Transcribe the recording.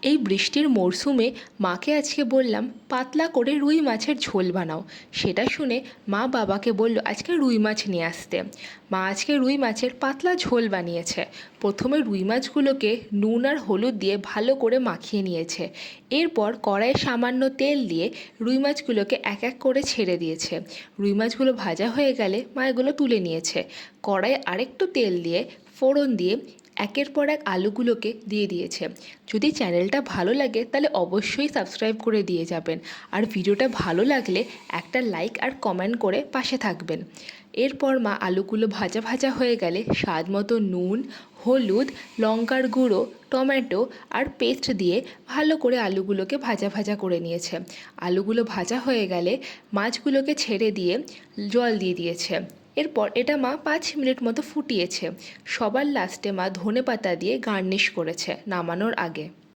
এই বৃষ্টির মরশুমে মাকে আজকে বললাম পাতলা করে রুই মাছের ঝোল বানাও। সেটা শুনে মা বাবাকে বলল আজকে রুই মাছ নিয়ে আসতে। মা আজকে রুই মাছের পাতলা ঝোল বানিয়েছে। প্রথমে রুই মাছগুলোকে নুন আর হলুদ দিয়ে ভালো করে মাখিয়ে নিয়েছে। এরপর কড়াইয়ে সামান্য তেল দিয়ে রুই মাছগুলোকে এক এক করে ছেড়ে দিয়েছে। রুই মাছগুলো ভাজা হয়ে গেলে মা এগুলো তুলে নিয়েছে। কড়াইয়ে আরেকটু তেল দিয়ে ফোড়ন দিয়ে একের পর এক আলুগুলোকে দিয়ে দিয়েছে। যদি চ্যানেলটা ভালো লাগে তাহলে অবশ্যই সাবস্ক্রাইব করে দিয়ে যাবেন, আর ভিডিওটা ভালো লাগলে একটা লাইক আর কমেন্ট করে পাশে থাকবেন। এরপর মা আলুগুলো ভাজা ভাজা হয়ে গেলে স্বাদ মতো নুন, হলুদ, লঙ্কার গুঁড়ো, টমেটো আর পেস্ট দিয়ে ভালো করে আলুগুলোকে ভাজা ভাজা করে নিয়েছে। আলুগুলো ভাজা হয়ে গেলে মাছগুলোকে ছেড়ে দিয়ে জল দিয়ে দিয়েছে। এরপর এটা মা 5 মিনিট মতো ফুটিয়েছে। সবার লাস্টে মা ধনেপাতা দিয়ে গার্নিশ করেছে নামানোর আগে।